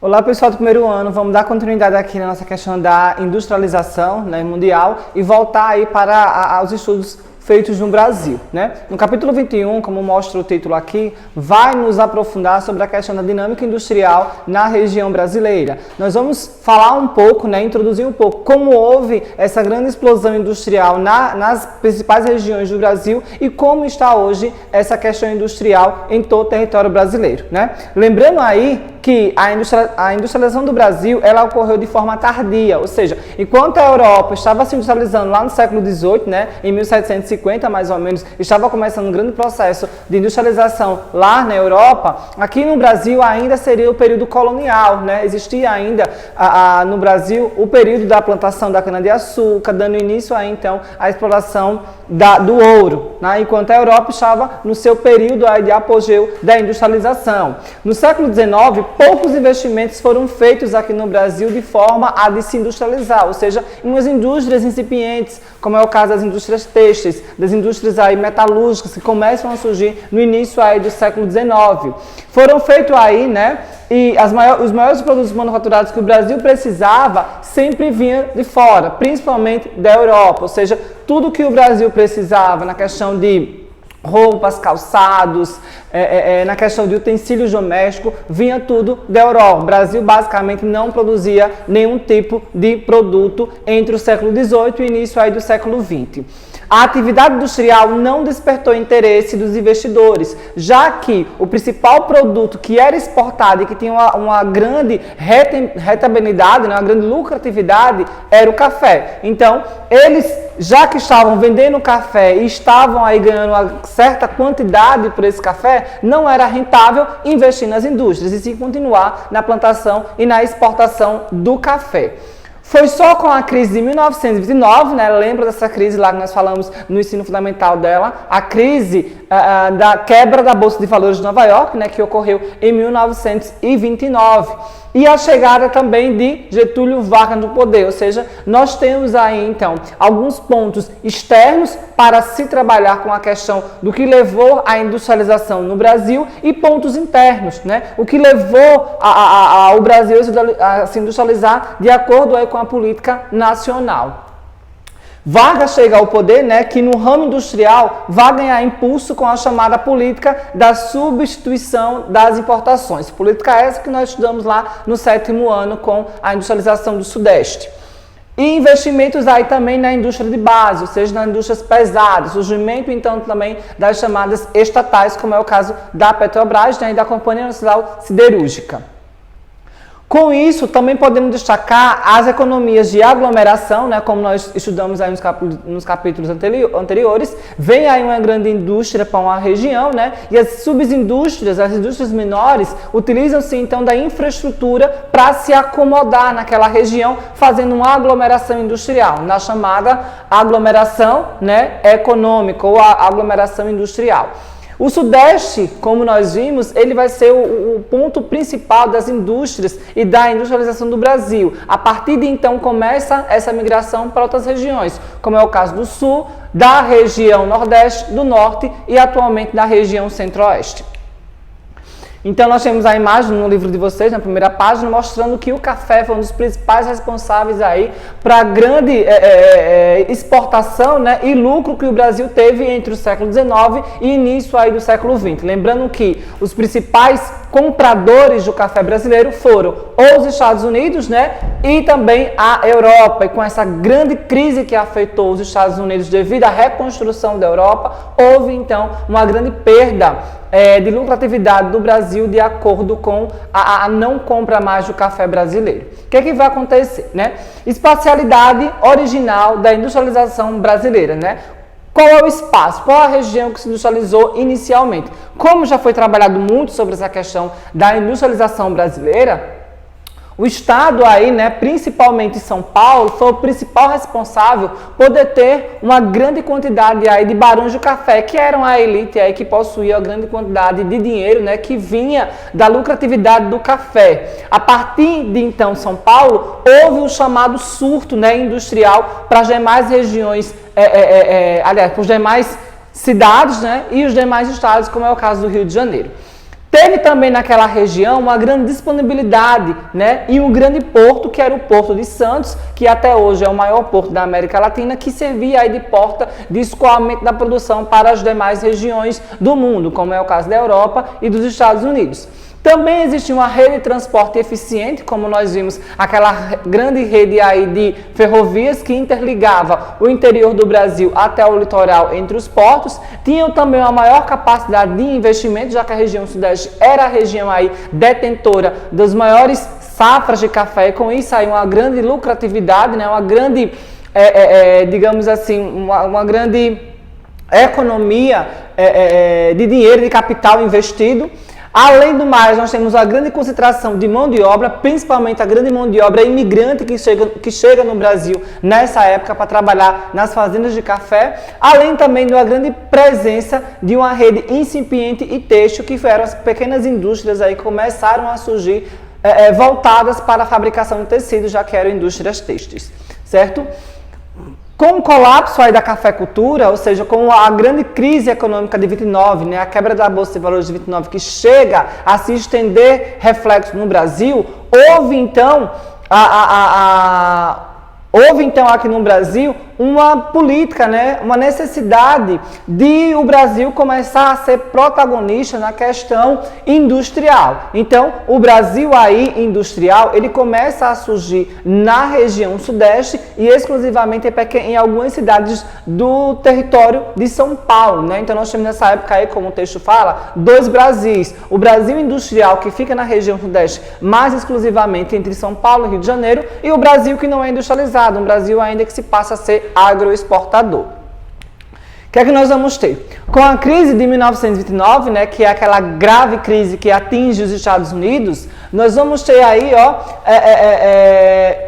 Olá pessoal do primeiro ano, vamos dar continuidade aqui na nossa questão da industrialização, né, mundial e voltar aí para os estudos feitos no Brasil, né? No capítulo 21, como mostra o título aqui, vai nos aprofundar sobre a questão da dinâmica industrial na região brasileira. Nós vamos falar um pouco, né, introduzir um pouco como houve essa grande explosão industrial nas principais regiões do Brasil e como está hoje essa questão industrial em todo o território brasileiro, né? Lembrando aí que a industrialização do Brasil, ela ocorreu de forma tardia, ou seja, enquanto a Europa estava se industrializando lá no século XVIII, né, em 1750 mais ou menos, estava começando um grande processo de industrialização lá na Europa, aqui no Brasil ainda seria o período colonial, né, existia ainda no Brasil o período da plantação da cana-de-açúcar, dando início aí então à exploração do ouro, né, enquanto a Europa estava no seu período aí de apogeu da industrialização. No século XIX, poucos investimentos foram feitos aqui no Brasil de forma a se industrializar, ou seja, em umas indústrias incipientes, como é o caso das indústrias têxteis, das indústrias aí metalúrgicas que começam a surgir no início aí do século XIX. Foram feitos aí, né, e os maiores produtos manufaturados que o Brasil precisava sempre vinham de fora, principalmente da Europa, ou seja, tudo que o Brasil precisava na questão de roupas, calçados, na questão de utensílios domésticos, vinha tudo da Europa. O Brasil basicamente não produzia nenhum tipo de produto entre o século XVIII e o início aí do século XX. A atividade industrial não despertou interesse dos investidores, já que o principal produto que era exportado e que tinha uma grande rentabilidade, uma grande lucratividade, era o café. Então, eles, já que estavam vendendo café e estavam aí ganhando uma certa quantidade por esse café, não era rentável investir nas indústrias e sim continuar na plantação e na exportação do café. Foi só com a crise de 1929, né? Lembra dessa crise lá que nós falamos no ensino fundamental dela, a crise da quebra da Bolsa de Valores de Nova York, né? Que ocorreu em 1929. E a chegada também de Getúlio Vargas no poder, ou seja, nós temos aí então alguns pontos externos para se trabalhar com a questão do que levou à industrialização no Brasil e pontos internos, né? O que levou o Brasil a se industrializar de acordo aí com a política nacional. Vargas chega ao poder, né, que no ramo industrial vai ganhar impulso com a chamada política da substituição das importações. Política essa que nós estudamos lá no 7º ano com a industrialização do Sudeste. E investimentos aí também na indústria de base, ou seja, nas indústrias pesadas, surgimento então também das chamadas estatais, como é o caso da Petrobras, né, e da Companhia Nacional Siderúrgica. Com isso, também podemos destacar as economias de aglomeração, né, como nós estudamos aí nos capítulos anteriores. Vem aí uma grande indústria para uma região, né, e as subindústrias, as indústrias menores, utilizam-se então da infraestrutura para se acomodar naquela região, fazendo uma aglomeração industrial, na chamada aglomeração, né, econômica ou a aglomeração industrial. O Sudeste, como nós vimos, ele vai ser o ponto principal das indústrias e da industrialização do Brasil. A partir de então começa essa migração para outras regiões, como é o caso do Sul, da região Nordeste, do Norte e atualmente da região Centro-Oeste. Então, nós temos a imagem no livro de vocês, na primeira página, mostrando que o café foi um dos principais responsáveis aí para a grande exportação, né, e lucro que o Brasil teve entre o século XIX e início aí do século XX. Lembrando que os principais compradores do café brasileiro foram os Estados Unidos, né, e também a Europa. E com essa grande crise que afetou os Estados Unidos devido à reconstrução da Europa, houve então uma grande perda de lucratividade do Brasil de acordo com a não compra mais do café brasileiro. O que é que vai acontecer, né? Espacialidade original da industrialização brasileira, né? Qual é o espaço? Qual a região que se industrializou inicialmente? Como já foi trabalhado muito sobre essa questão da industrialização brasileira, o Estado aí, né, principalmente São Paulo, foi o principal responsável por deter uma grande quantidade aí de barões do café, que eram a elite aí que possuía a grande quantidade de dinheiro, né, que vinha da lucratividade do café. A partir de então São Paulo, houve o chamado surto, né, industrial para as demais regiões, aliás, para as demais cidades, né, e os demais estados, como é o caso do Rio de Janeiro. Teve também naquela região uma grande disponibilidade, né, e um grande porto, que era o Porto de Santos, que até hoje é o maior porto da América Latina, que servia aí de porta de escoamento da produção para as demais regiões do mundo, como é o caso da Europa e dos Estados Unidos. Também existia uma rede de transporte eficiente, como nós vimos, aquela grande rede aí de ferrovias que interligava o interior do Brasil até o litoral entre os portos. Tinham também uma maior capacidade de investimento, já que a região sudeste era a região aí detentora dos maiores safras de café, e com isso aí uma grande lucratividade, né? Uma grande, digamos assim, uma grande economia de dinheiro, de capital investido. Além do mais, nós temos a grande concentração de mão de obra, principalmente a grande mão de obra imigrante que chega no Brasil nessa época para trabalhar nas fazendas de café, além também de uma grande presença de uma rede incipiente e têxtil, que eram as pequenas indústrias aí que começaram a surgir voltadas para a fabricação de tecidos, já que eram indústrias têxteis, certo? Com o colapso aí da cafeicultura, ou seja, com a grande crise econômica de 29, né, a quebra da Bolsa de Valores de 29, que chega a se estender reflexo no Brasil, houve então aqui no Brasil uma política, né, uma necessidade de o Brasil começar a ser protagonista na questão industrial. Então, o Brasil aí industrial, ele começa a surgir na região sudeste e exclusivamente em algumas cidades do território de São Paulo, né? Então, nós temos nessa época aí, como o texto fala, dois Brasis. O Brasil industrial, que fica na região sudeste, mais exclusivamente entre São Paulo e Rio de Janeiro, e o Brasil que não é industrializado, um Brasil ainda que se passa a ser agroexportador. O que é que nós vamos ter? Com a crise de 1929, né, que é aquela grave crise que atinge os Estados Unidos, nós vamos ter aí,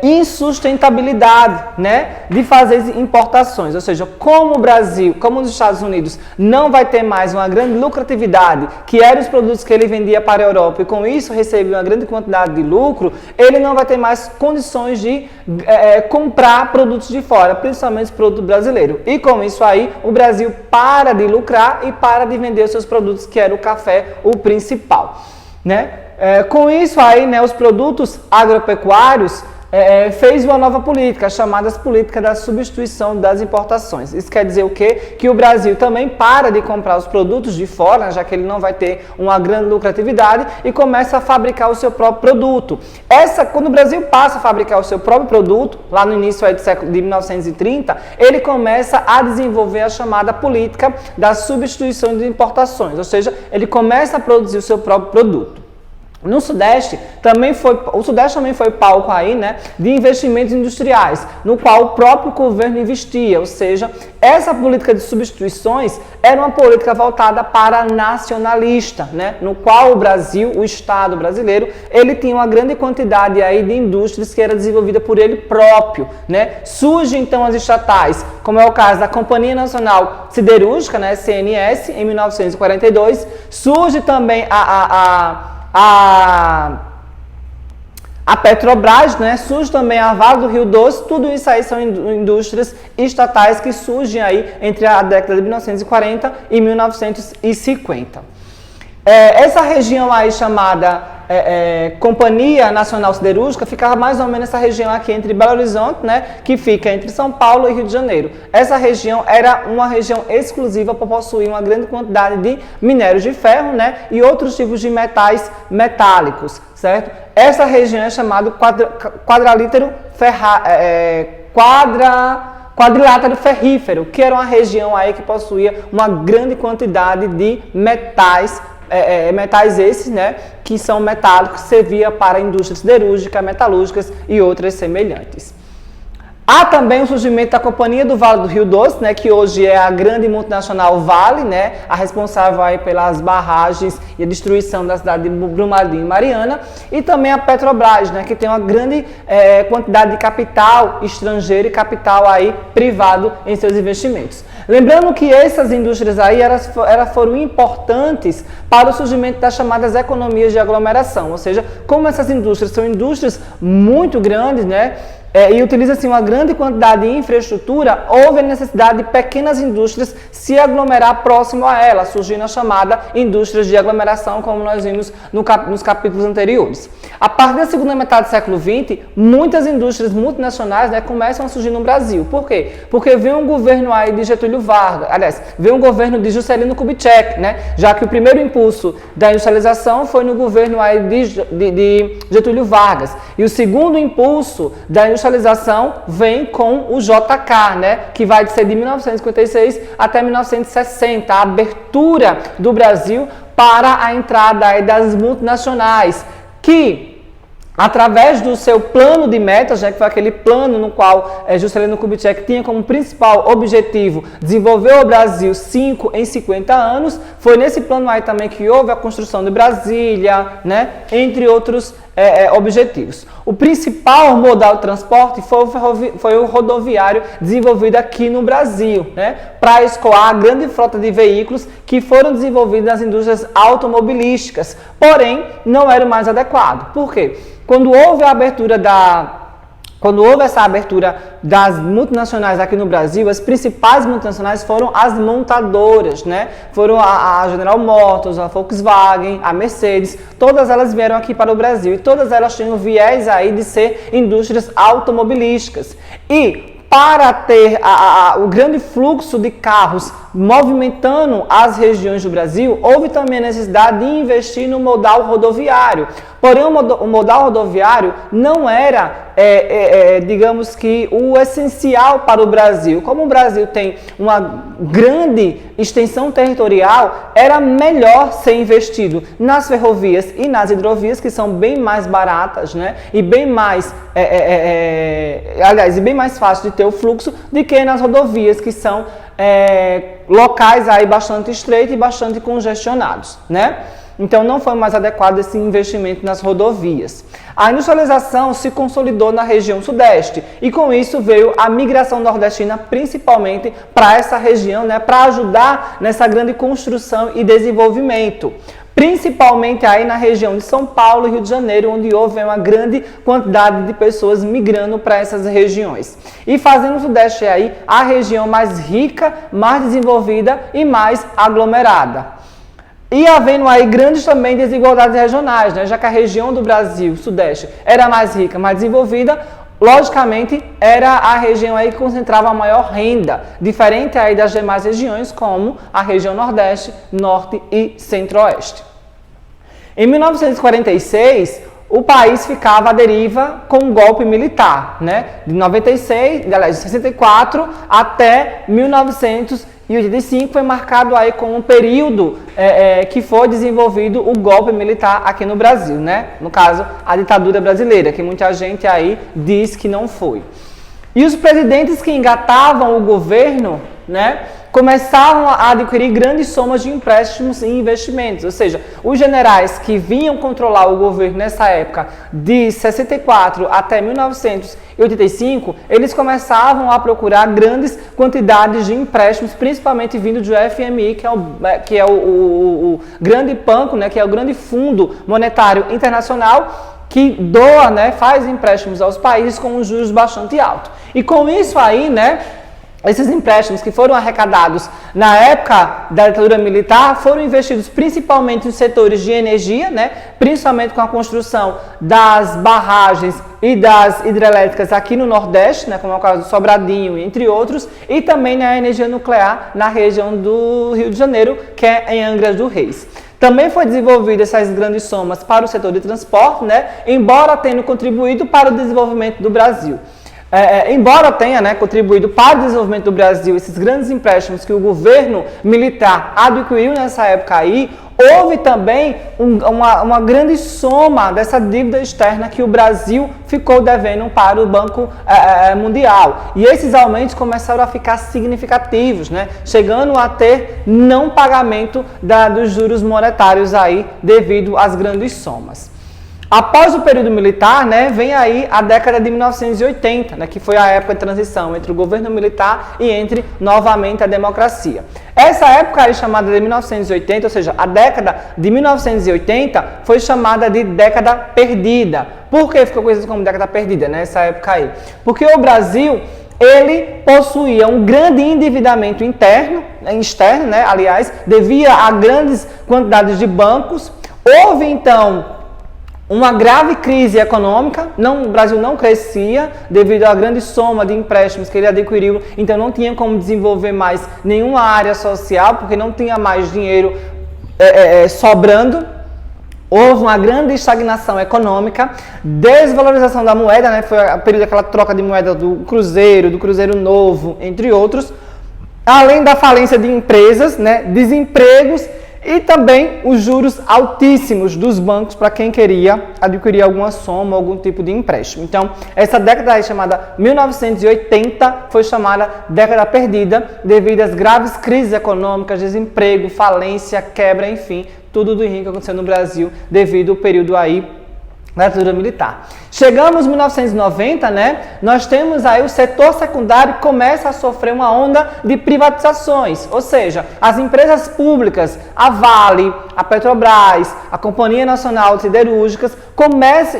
insustentabilidade, né, de fazer importações. Ou seja, como o Brasil, como os Estados Unidos, não vai ter mais uma grande lucratividade, que eram os produtos que ele vendia para a Europa, e com isso recebia uma grande quantidade de lucro, ele não vai ter mais condições de comprar produtos de fora, principalmente produto brasileiro. E com isso aí, o Brasil para de lucrar e para de vender os seus produtos, que era o café, o principal, né? Com isso aí, né, os produtos agropecuários fez uma nova política, chamada política da substituição das importações. Isso quer dizer o quê? Que o Brasil também para de comprar os produtos de fora, já que ele não vai ter uma grande lucratividade, e começa a fabricar o seu próprio produto. Quando o Brasil passa a fabricar o seu próprio produto, lá no início aí de 1930, ele começa a desenvolver a chamada política da substituição de importações, ou seja, ele começa a produzir o seu próprio produto. No Sudeste, o Sudeste também foi palco aí, né, de investimentos industriais, no qual o próprio governo investia, ou seja, essa política de substituições era uma política voltada para nacionalista, né, no qual o Brasil, o Estado brasileiro, ele tinha uma grande quantidade aí de indústrias que era desenvolvida por ele próprio, né. Surge então as estatais, como é o caso da Companhia Nacional Siderúrgica, né, CNS, em 1942, surge também a Petrobras, né? Surge também a Vale do Rio Doce. Tudo isso aí são indústrias estatais que surgem aí entre a década de 1940 e 1950. Essa região aí chamada Companhia Nacional Siderúrgica ficava mais ou menos essa região aqui entre Belo Horizonte, né, que fica entre São Paulo e Rio de Janeiro. Essa região era uma região exclusiva para possuir uma grande quantidade de minérios de ferro, né, e outros tipos de metais metálicos, certo? Essa região é chamada quadrilátero ferrífero, que era uma região aí que possuía uma grande quantidade de metais, metais esses, né, que são metálicos, servia para indústrias siderúrgicas, metalúrgicas e outras semelhantes. Há também o surgimento da Companhia do Vale do Rio Doce, né, que hoje é a grande multinacional Vale, né, a responsável aí pelas barragens e a destruição da cidade de Brumadinho e Mariana, e também a Petrobras, né, que tem uma grande quantidade de capital estrangeiro e capital aí privado em seus investimentos. Lembrando que essas indústrias aí elas foram importantes para o surgimento das chamadas economias de aglomeração, ou seja, como essas indústrias são indústrias muito grandes, né, e utiliza-se uma grande quantidade de infraestrutura, houve a necessidade de pequenas indústrias se aglomerar próximo a ela, surgindo a chamada indústrias de aglomeração, como nós vimos nos capítulos anteriores. A partir da segunda metade do século XX, muitas indústrias multinacionais, né, começam a surgir no Brasil. Por quê? Porque veio um governo aí de Getúlio Vargas, aliás, veio um governo de Juscelino Kubitschek, né, já que o primeiro impulso da industrialização foi no governo aí de Getúlio Vargas. E o segundo impulso da industrialização vem com o JK, né, que vai ser de 1956 até 1960, a abertura do Brasil para a entrada aí das multinacionais, que através do seu plano de metas, né, que foi aquele plano no qual Juscelino Kubitschek tinha como principal objetivo desenvolver o Brasil 5 em 50 anos, foi nesse plano aí também que houve a construção de Brasília, né, entre outros objetivos. O principal modal de transporte foi o rodoviário desenvolvido aqui no Brasil, né, para escoar a grande frota de veículos que foram desenvolvidos nas indústrias automobilísticas, porém não era o mais adequado. Por quê? Quando houve essa abertura das multinacionais aqui no Brasil, as principais multinacionais foram as montadoras, né? Foram a General Motors, a Volkswagen, a Mercedes, todas elas vieram aqui para o Brasil e todas elas tinham viés aí de ser indústrias automobilísticas. E para ter o grande fluxo de carros movimentando as regiões do Brasil, houve também a necessidade de investir no modal rodoviário. Porém, o modal rodoviário não era, digamos que, o essencial para o Brasil. Como o Brasil tem uma grande extensão territorial, era melhor ser investido nas ferrovias e nas hidrovias, que são bem mais baratas, né? E bem mais, bem mais fácil de ter o fluxo, do que nas rodovias, que são locais aí bastante estreitos e bastante congestionados, né? Então não foi mais adequado esse investimento nas rodovias. A industrialização se consolidou na região sudeste e com isso veio a migração nordestina principalmente para essa região, né, para ajudar nessa grande construção e desenvolvimento. Principalmente aí na região de São Paulo e Rio de Janeiro, onde houve uma grande quantidade de pessoas migrando para essas regiões. E fazendo o Sudeste aí a região mais rica, mais desenvolvida e mais aglomerada. E havendo aí grandes também desigualdades regionais, né? Já que a região do Brasil, Sudeste, era mais rica, mais desenvolvida, logicamente era a região aí que concentrava a maior renda, diferente aí das demais regiões, como a região Nordeste, Norte e Centro-Oeste. Em 1946, o país ficava à deriva com um golpe militar, né? De 64 até 1985 foi marcado aí com um período que foi desenvolvido o golpe militar aqui no Brasil, né? No caso, a ditadura brasileira, que muita gente aí diz que não foi. E os presidentes que engatavam o governo, né, começavam a adquirir grandes somas de empréstimos e investimentos. Ou seja, os generais que vinham controlar o governo nessa época, de 64 até 1985, eles começavam a procurar grandes quantidades de empréstimos, principalmente vindo do FMI, que é o grande banco, né, que é o grande fundo monetário internacional, que doa, né, faz empréstimos aos países com juros bastante altos. E com isso aí, né, esses empréstimos que foram arrecadados na época da ditadura militar foram investidos principalmente nos setores de energia, né, principalmente com a construção das barragens e das hidrelétricas aqui no Nordeste, né, como é o caso do Sobradinho, entre outros, e também na energia nuclear na região do Rio de Janeiro, que é em Angra dos Reis. Também foi desenvolvida essas grandes somas para o setor de transporte, né, embora tenham contribuído para o desenvolvimento do Brasil. Embora tenha, né, contribuído para o desenvolvimento do Brasil esses grandes empréstimos que o governo militar adquiriu nessa época aí, houve também uma grande soma dessa dívida externa que o Brasil ficou devendo para o Banco Mundial. E esses aumentos começaram a ficar significativos, né, chegando a ter não pagamento dos juros monetários aí devido às grandes somas. Após o período militar, né, vem aí a década de 1980, né, que foi a época de transição entre o governo militar e entre, novamente, a democracia. Essa época aí chamada de 1980, ou seja, a década de 1980, foi chamada de década perdida. Por que ficou conhecida como década perdida, nessa época aí? Porque o Brasil, ele possuía um grande endividamento externo, né, aliás, devia a grandes quantidades de bancos. Houve, então, uma grave crise econômica, o Brasil não crescia devido à grande soma de empréstimos que ele adquiriu, então não tinha como desenvolver mais nenhuma área social, porque não tinha mais dinheiro sobrando. Houve uma grande estagnação econômica, desvalorização da moeda, né? Foi o período daquela troca de moeda do Cruzeiro Novo, entre outros, além da falência de empresas, né? Desempregos, e também os juros altíssimos dos bancos para quem queria adquirir alguma soma, algum tipo de empréstimo. Então, essa década aí chamada 1980 foi chamada década perdida devido às graves crises econômicas, desemprego, falência, quebra, enfim, tudo do ruim que aconteceu no Brasil devido ao período aí da ditadura militar. Chegamos em 1990, né? Nós temos aí o setor secundário que começa a sofrer uma onda de privatizações, ou seja, as empresas públicas, a Vale, a Petrobras, a Companhia Nacional de Siderúrgicas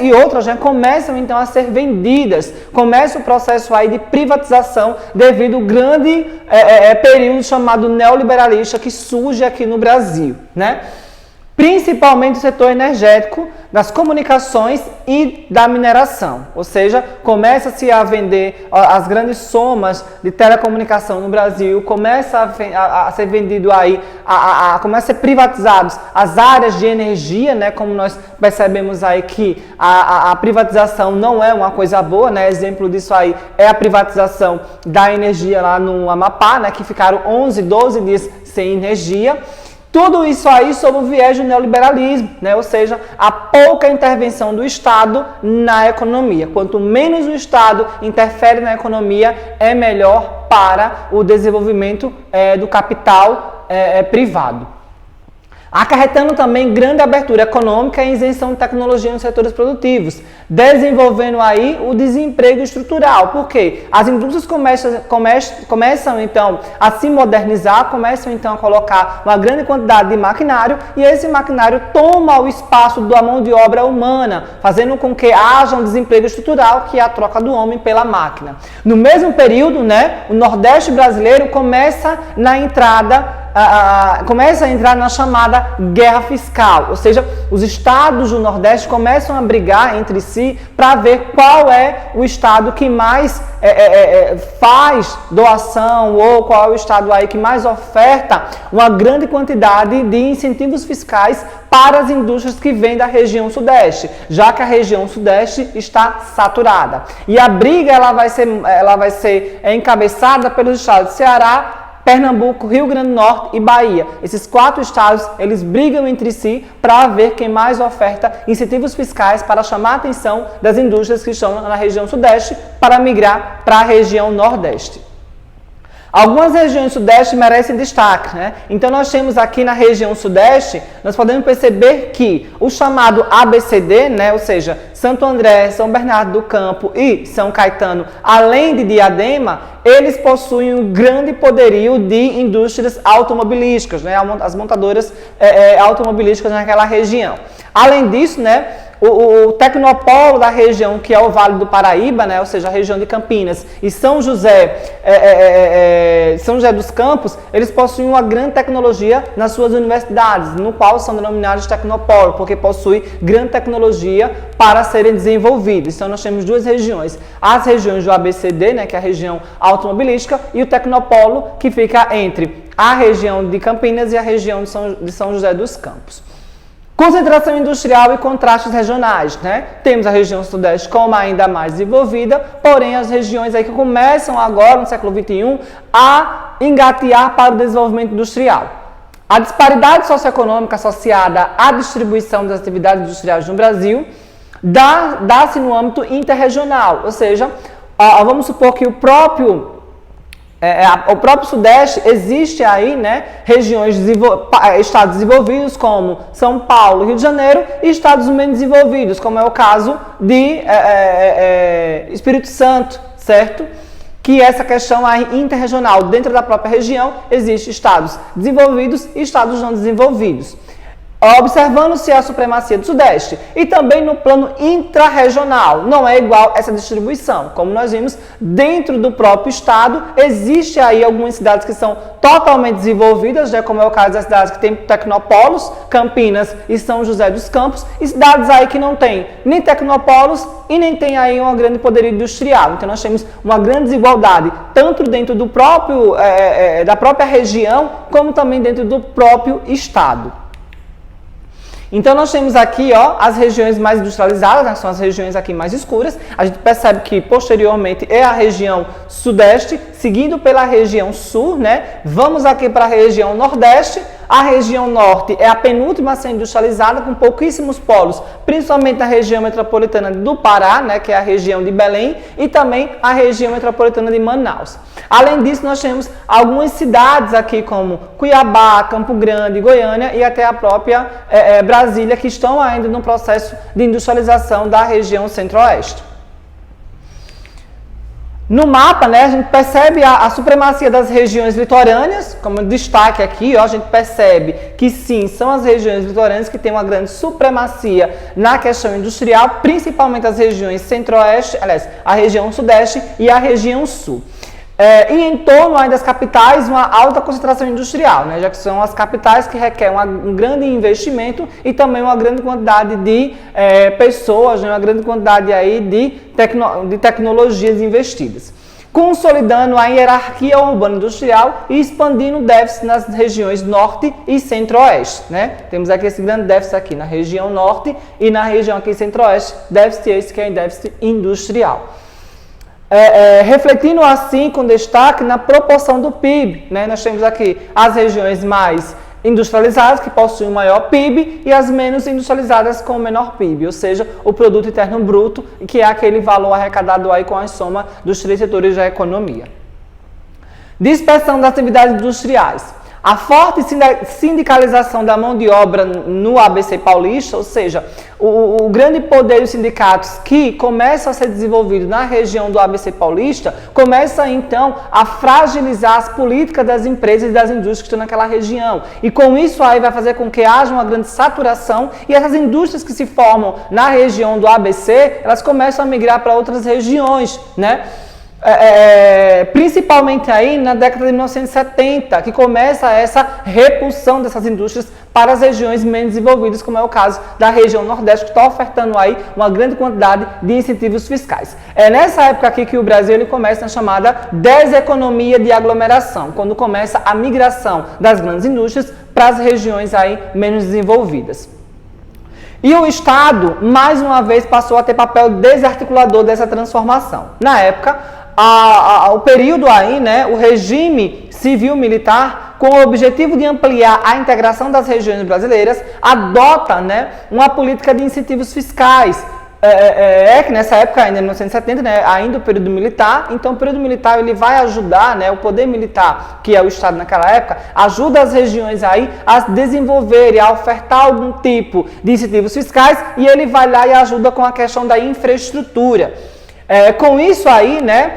e outras já começam então a ser vendidas. Começa o processo aí de privatização devido ao grande período chamado neoliberalista que surge aqui no Brasil, né? Principalmente o setor energético, das comunicações e da mineração. Ou seja, começa-se a vender as grandes somas de telecomunicação no Brasil, começa a ser vendido aí, começa a ser privatizados as áreas de energia, né? Como nós percebemos aí que a privatização não é uma coisa boa, né? Exemplo disso aí é a privatização da energia lá no Amapá, né? Que ficaram 11, 12 dias sem energia. Tudo isso aí sob o viés do neoliberalismo, né? Ou seja, a pouca intervenção do Estado na economia. Quanto menos o Estado interfere na economia, é melhor para o desenvolvimento do capital privado. Acarretando também grande abertura econômica e isenção de tecnologia nos setores produtivos, desenvolvendo aí o desemprego estrutural. Por quê? As indústrias começam então a se modernizar, começam então a colocar uma grande quantidade de maquinário e esse maquinário toma o espaço da mão de obra humana, fazendo com que haja um desemprego estrutural, que é a troca do homem pela máquina. No mesmo período, né, o Nordeste brasileiro começa a entrar na chamada guerra fiscal, ou seja, os estados do Nordeste começam a brigar entre si para ver qual é o estado que mais faz doação ou qual é o estado aí que mais oferta uma grande quantidade de incentivos fiscais para as indústrias que vêm da região Sudeste, já que a região Sudeste está saturada. E a briga ela vai ser encabeçada pelos estados de Ceará, Pernambuco, Rio Grande do Norte e Bahia. Esses 4 estados, eles brigam entre si para ver quem mais oferta incentivos fiscais para chamar a atenção das indústrias que estão na região Sudeste para migrar para a região Nordeste. Algumas regiões Sudeste merecem destaque, né? Então nós temos aqui na região Sudeste, nós podemos perceber que o chamado ABCD, né? Ou seja, Santo André, São Bernardo do Campo e São Caetano, além de Diadema, eles possuem um grande poderio de indústrias automobilísticas, né? As montadoras automobilísticas naquela região. Além disso, né? O tecnopolo da região, que é o Vale do Paraíba, né, ou seja, a região de Campinas, e São José dos Campos, eles possuem uma grande tecnologia nas suas universidades, no qual são denominados de tecnopolo, porque possuem grande tecnologia para serem desenvolvidos. Então, nós temos 2 regiões, as regiões do ABCD, né, que é a região automobilística, e o tecnopolo, que fica entre a região de Campinas e a região de São José dos Campos. Concentração industrial e contrastes regionais, né? Temos a região Sudeste como ainda mais desenvolvida, porém as regiões aí que começam agora, no século XXI, a engatear para o desenvolvimento industrial. A disparidade socioeconômica associada à distribuição das atividades industriais no Brasil dá-se no âmbito interregional, ou seja, vamos supor que o próprio O próprio Sudeste, existe aí, né, estados desenvolvidos como São Paulo, Rio de Janeiro, e estados menos desenvolvidos, como é o caso de Espírito Santo, certo? Que essa questão aí interregional, dentro da própria região, existe estados desenvolvidos e estados não desenvolvidos. Observando-se a supremacia do Sudeste e também no plano intrarregional, não é igual essa distribuição. Como nós vimos, dentro do próprio estado, existe aí algumas cidades que são totalmente desenvolvidas, né, como é o caso das cidades que tem tecnopolos, Campinas e São José dos Campos, e cidades aí que não tem nem tecnopolos e nem tem aí um grande poderio industrial. Então nós temos uma grande desigualdade, tanto dentro do próprio, da própria região, como também dentro do próprio estado. Então nós temos aqui, ó, as regiões mais industrializadas, né, são as regiões aqui mais escuras. A gente percebe que posteriormente é a região sudeste, seguido pela região sul, né? Vamos aqui para a região nordeste. A região norte é a penúltima a ser industrializada, com pouquíssimos polos, principalmente na região metropolitana do Pará, né, que é a região de Belém, e também a região metropolitana de Manaus. Além disso, nós temos algumas cidades aqui como Cuiabá, Campo Grande, Goiânia e até a própria Brasília, que estão ainda no processo de industrialização da região centro-oeste. No mapa, né, a gente percebe a supremacia das regiões litorâneas, como destaque aqui, ó, a gente percebe que sim, são as regiões litorâneas que têm uma grande supremacia na questão industrial, principalmente as regiões centro-oeste, aliás, a região sudeste e a região sul. E em torno aí das capitais, uma alta concentração industrial, né, já que são as capitais que requerem um grande investimento e também uma grande quantidade de pessoas, né, uma grande quantidade aí de tecnologias investidas. Consolidando a hierarquia urbana-industrial e expandindo o déficit nas regiões norte e centro-oeste, né? Temos aqui esse grande déficit aqui na região norte e na região aqui centro-oeste, déficit esse que é déficit industrial. Refletindo assim com destaque na proporção do PIB, né? Nós temos aqui as regiões mais industrializadas, que possuem o maior PIB, e as menos industrializadas com o menor PIB, ou seja, o Produto Interno Bruto, que é aquele valor arrecadado aí com a soma dos três setores da economia. Dispersão das atividades industriais. A forte sindicalização da mão de obra no ABC paulista, ou seja, o grande poder dos sindicatos que começa a ser desenvolvido na região do ABC paulista, começa então a fragilizar as políticas das empresas e das indústrias que estão naquela região. E com isso aí vai fazer com que haja uma grande saturação e essas indústrias que se formam na região do ABC, elas começam a migrar para outras regiões, né? Principalmente aí na década de 1970, que começa essa repulsão dessas indústrias para as regiões menos desenvolvidas, como é o caso da região Nordeste, que está ofertando aí uma grande quantidade de incentivos fiscais. É nessa época aqui que o Brasil ele começa na chamada deseconomia de aglomeração, quando começa a migração das grandes indústrias para as regiões aí menos desenvolvidas. E o Estado, mais uma vez, passou a ter papel desarticulador dessa transformação. Na época, o período aí, né, o regime civil-militar, com o objetivo de ampliar a integração das regiões brasileiras, adota, né, uma política de incentivos fiscais. Que nessa época, ainda em 1970, né, ainda o período militar, então o período militar ele vai ajudar, né, o poder militar, que é o Estado naquela época, ajuda as regiões aí a desenvolver e a ofertar algum tipo de incentivos fiscais e ele vai lá e ajuda com a questão da infraestrutura. Com isso aí, né,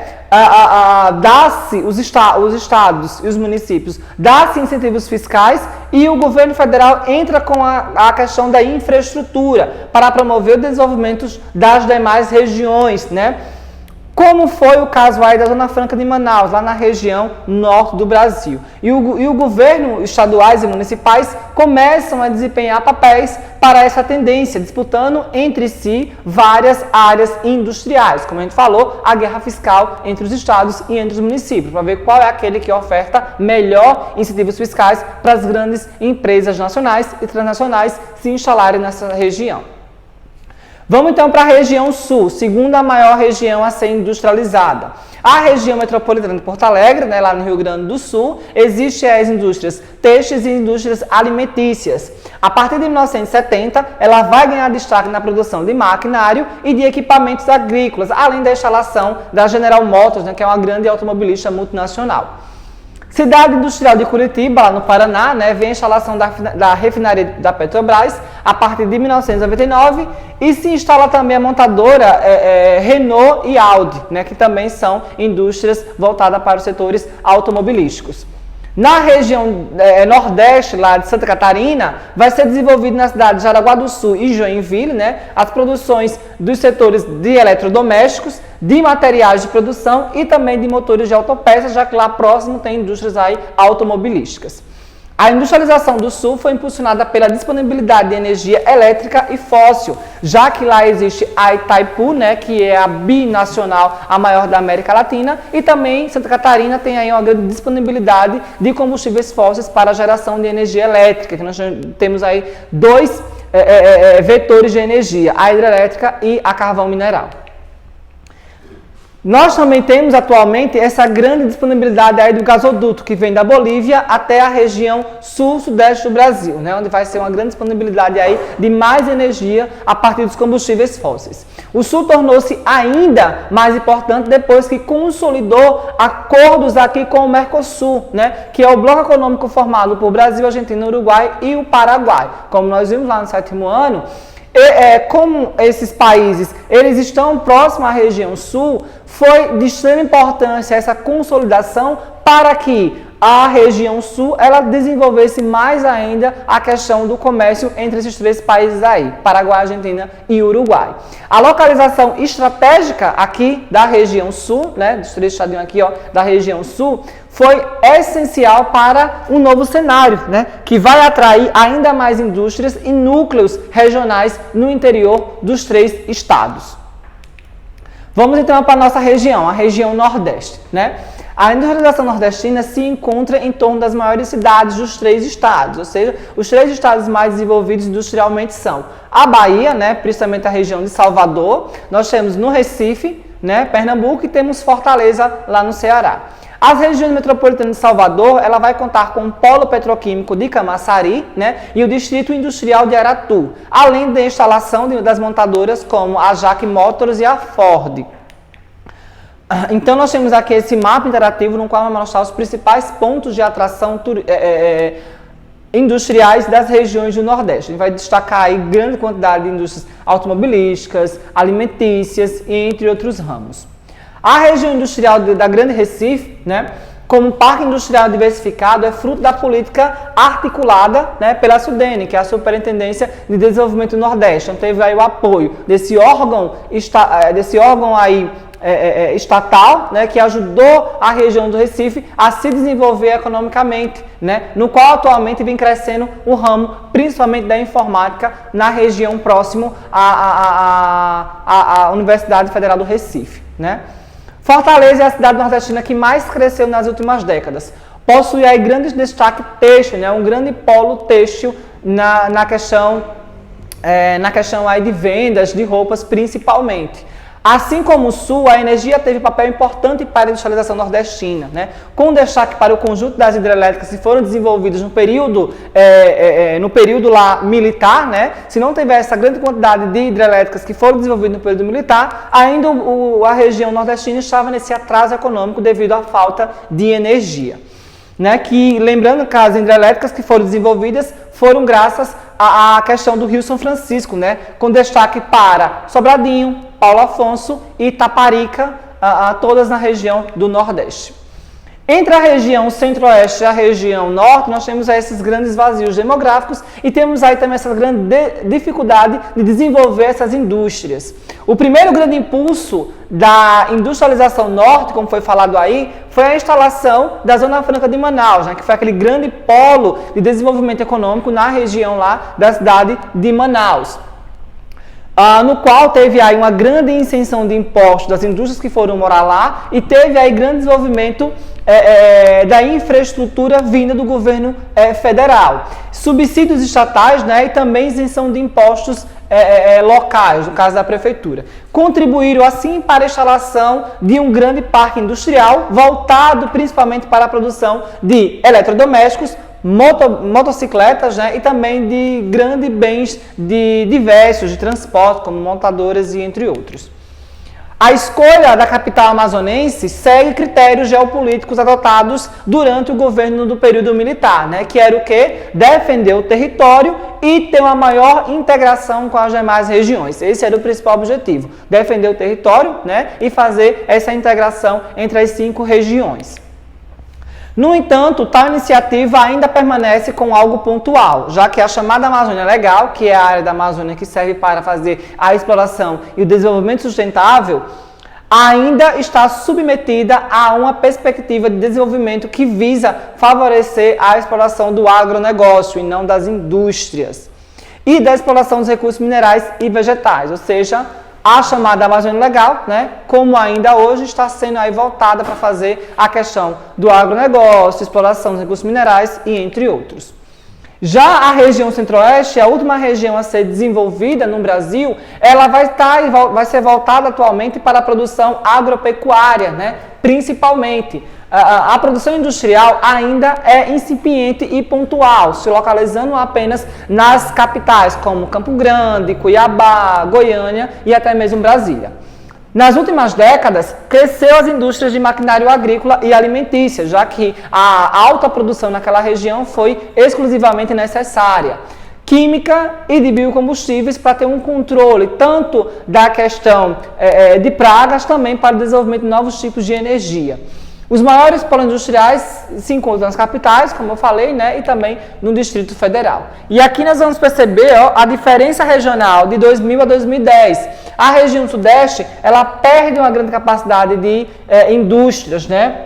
dá-se os estados e os municípios, dá-se incentivos fiscais e o governo federal entra com a questão da infraestrutura para promover o desenvolvimento das demais regiões, né? Como foi o caso aí da Zona Franca de Manaus, lá na região norte do Brasil. E o governo estaduais e municipais começam a desempenhar papéis para essa tendência, disputando entre si várias áreas industriais. Como a gente falou, a guerra fiscal entre os estados e entre os municípios, para ver qual é aquele que oferta melhor incentivos fiscais para as grandes empresas nacionais e transnacionais se instalarem nessa região. Vamos então para a região sul, segunda maior região a ser industrializada. A região metropolitana de Porto Alegre, né, lá no Rio Grande do Sul, existem as indústrias têxteis e indústrias alimentícias. A partir de 1970, ela vai ganhar destaque na produção de maquinário e de equipamentos agrícolas, além da instalação da General Motors, né, que é uma grande automobilista multinacional. Cidade Industrial de Curitiba, lá no Paraná, né, vem a instalação da refinaria da Petrobras a partir de 1999 e se instala também a montadora Renault e Audi, né, que também são indústrias voltadas para os setores automobilísticos. Na região nordeste, lá de Santa Catarina, vai ser desenvolvido na cidade de Jaraguá do Sul e Joinville, né, as produções dos setores de eletrodomésticos, de materiais de produção e também de motores de autopeças, já que lá próximo tem indústrias aí automobilísticas. A industrialização do Sul foi impulsionada pela disponibilidade de energia elétrica e fóssil, já que lá existe a Itaipu, né, que é a binacional, a maior da América Latina, e também Santa Catarina tem aí uma grande disponibilidade de combustíveis fósseis para a geração de energia elétrica, que nós temos aí dois vetores de energia, a hidrelétrica e a carvão mineral. Nós também temos atualmente essa grande disponibilidade aí do gasoduto que vem da Bolívia até a região sul-sudeste do Brasil, né, onde vai ser uma grande disponibilidade aí de mais energia a partir dos combustíveis fósseis. O Sul tornou-se ainda mais importante depois que consolidou acordos aqui com o Mercosul, né, que é o bloco econômico formado por Brasil, Argentina, Uruguai e o Paraguai. Como nós vimos lá no 7º ano, como esses países eles estão próximos à região sul, foi de extrema importância essa consolidação para que a região sul ela desenvolvesse mais ainda a questão do comércio entre esses três países aí, Paraguai, Argentina e Uruguai. A localização estratégica aqui da região sul, né, dos três estadinhos aqui, ó, da região sul, foi essencial para um novo cenário, né, que vai atrair ainda mais indústrias e núcleos regionais no interior dos três estados. Vamos então para a nossa região, a região Nordeste, né? A industrialização nordestina se encontra em torno das maiores cidades dos três estados, ou seja, os três estados mais desenvolvidos industrialmente são a Bahia, né, principalmente a região de Salvador, nós temos no Recife, né, Pernambuco e temos Fortaleza lá no Ceará. As regiões metropolitanas de Salvador, ela vai contar com o polo petroquímico de Camaçari, né, e o distrito industrial de Aratu, além da instalação das montadoras como a JAC Motors e a Ford. Então, nós temos aqui esse mapa interativo no qual vamos mostrar os principais pontos de atração industriais das regiões do Nordeste. A gente vai destacar aí grande quantidade de indústrias automobilísticas, alimentícias e entre outros ramos. A região industrial da Grande Recife, né, como parque industrial diversificado, é fruto da política articulada, né, pela SUDENE, que é a Superintendência de Desenvolvimento do Nordeste. Então, teve aí o apoio desse órgão aí, estatal, né, que ajudou a região do Recife a se desenvolver economicamente, né, no qual atualmente vem crescendo o ramo, principalmente da informática, na região próximo à Universidade Federal do Recife, né. Fortaleza é a cidade nordestina que mais cresceu nas últimas décadas. Possui aí grande destaque têxtil, né, um grande polo têxtil na questão aí de vendas de roupas principalmente. Assim como o Sul, a energia teve papel importante para a industrialização nordestina, né? Com destaque para o conjunto das hidrelétricas que foram desenvolvidas no período lá militar, né? Se não tivesse essa grande quantidade de hidrelétricas que foram desenvolvidas no período militar, ainda a região nordestina estava nesse atraso econômico devido à falta de energia. Né? Que, lembrando que as hidrelétricas que foram desenvolvidas foram graças à questão do Rio São Francisco, né? Com destaque para Sobradinho, Paulo Afonso e Itaparica, todas na região do Nordeste. Entre a região centro-oeste e a região norte, nós temos aí esses grandes vazios demográficos e temos aí também essa grande dificuldade de desenvolver essas indústrias. O primeiro grande impulso da industrialização norte, como foi falado aí, foi a instalação da Zona Franca de Manaus, né, que foi aquele grande polo de desenvolvimento econômico na região lá da cidade de Manaus. no qual teve aí uma grande isenção de impostos das indústrias que foram morar lá e teve aí grande desenvolvimento da infraestrutura vinda do governo federal. Subsídios estatais, né, e também isenção de impostos locais, no caso da prefeitura. Contribuíram assim para a instalação de um grande parque industrial voltado principalmente para a produção de eletrodomésticos, motocicletas, né, e também de grandes bens diversos de transporte, como montadoras e entre outros. A escolha da capital amazonense segue critérios geopolíticos adotados durante o governo do período militar, né, que era o quê? Defender o território e ter uma maior integração com as demais regiões. Esse era o principal objetivo, defender o território, né, e fazer essa integração entre as 5 regiões. No entanto, tal iniciativa ainda permanece com algo pontual, já que a chamada Amazônia Legal, que é a área da Amazônia que serve para fazer a exploração e o desenvolvimento sustentável, ainda está submetida a uma perspectiva de desenvolvimento que visa favorecer a exploração do agronegócio e não das indústrias, e da exploração dos recursos minerais e vegetais, ou seja, a chamada Amazônia Legal, né, como ainda hoje está sendo aí voltada para fazer a questão do agronegócio, exploração dos recursos minerais e entre outros. Já a região centro-oeste, a última região a ser desenvolvida no Brasil, ela vai ser voltada atualmente para a produção agropecuária, né, principalmente. A produção industrial ainda é incipiente e pontual, se localizando apenas nas capitais como Campo Grande, Cuiabá, Goiânia e até mesmo Brasília. Nas últimas décadas, cresceu as indústrias de maquinário agrícola e alimentícia, já que a alta produção naquela região foi exclusivamente necessária. Química e de biocombustíveis para ter um controle tanto da questão de pragas, também para o desenvolvimento de novos tipos de energia. Os maiores polos industriais se encontram nas capitais, como eu falei, né, e também no Distrito Federal. E aqui nós vamos perceber a diferença regional de 2000 a 2010. A região sudeste, ela perde uma grande capacidade de indústrias, né?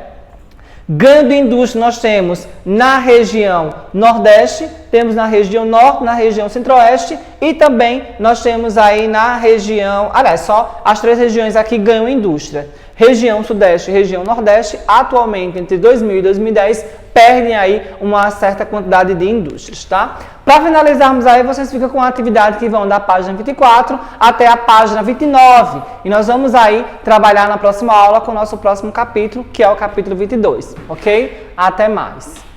Ganho de indústria nós temos na região nordeste, temos na região norte, na região centro-oeste e também nós temos aí na região, aliás, só as 3 regiões aqui ganham indústria. Região sudeste e região nordeste, atualmente entre 2000 e 2010, perdem aí uma certa quantidade de indústrias, tá? Para finalizarmos aí, vocês ficam com a atividade que vão da página 24 até a página 29. E nós vamos aí trabalhar na próxima aula com o nosso próximo capítulo, que é o capítulo 22, ok? Até mais!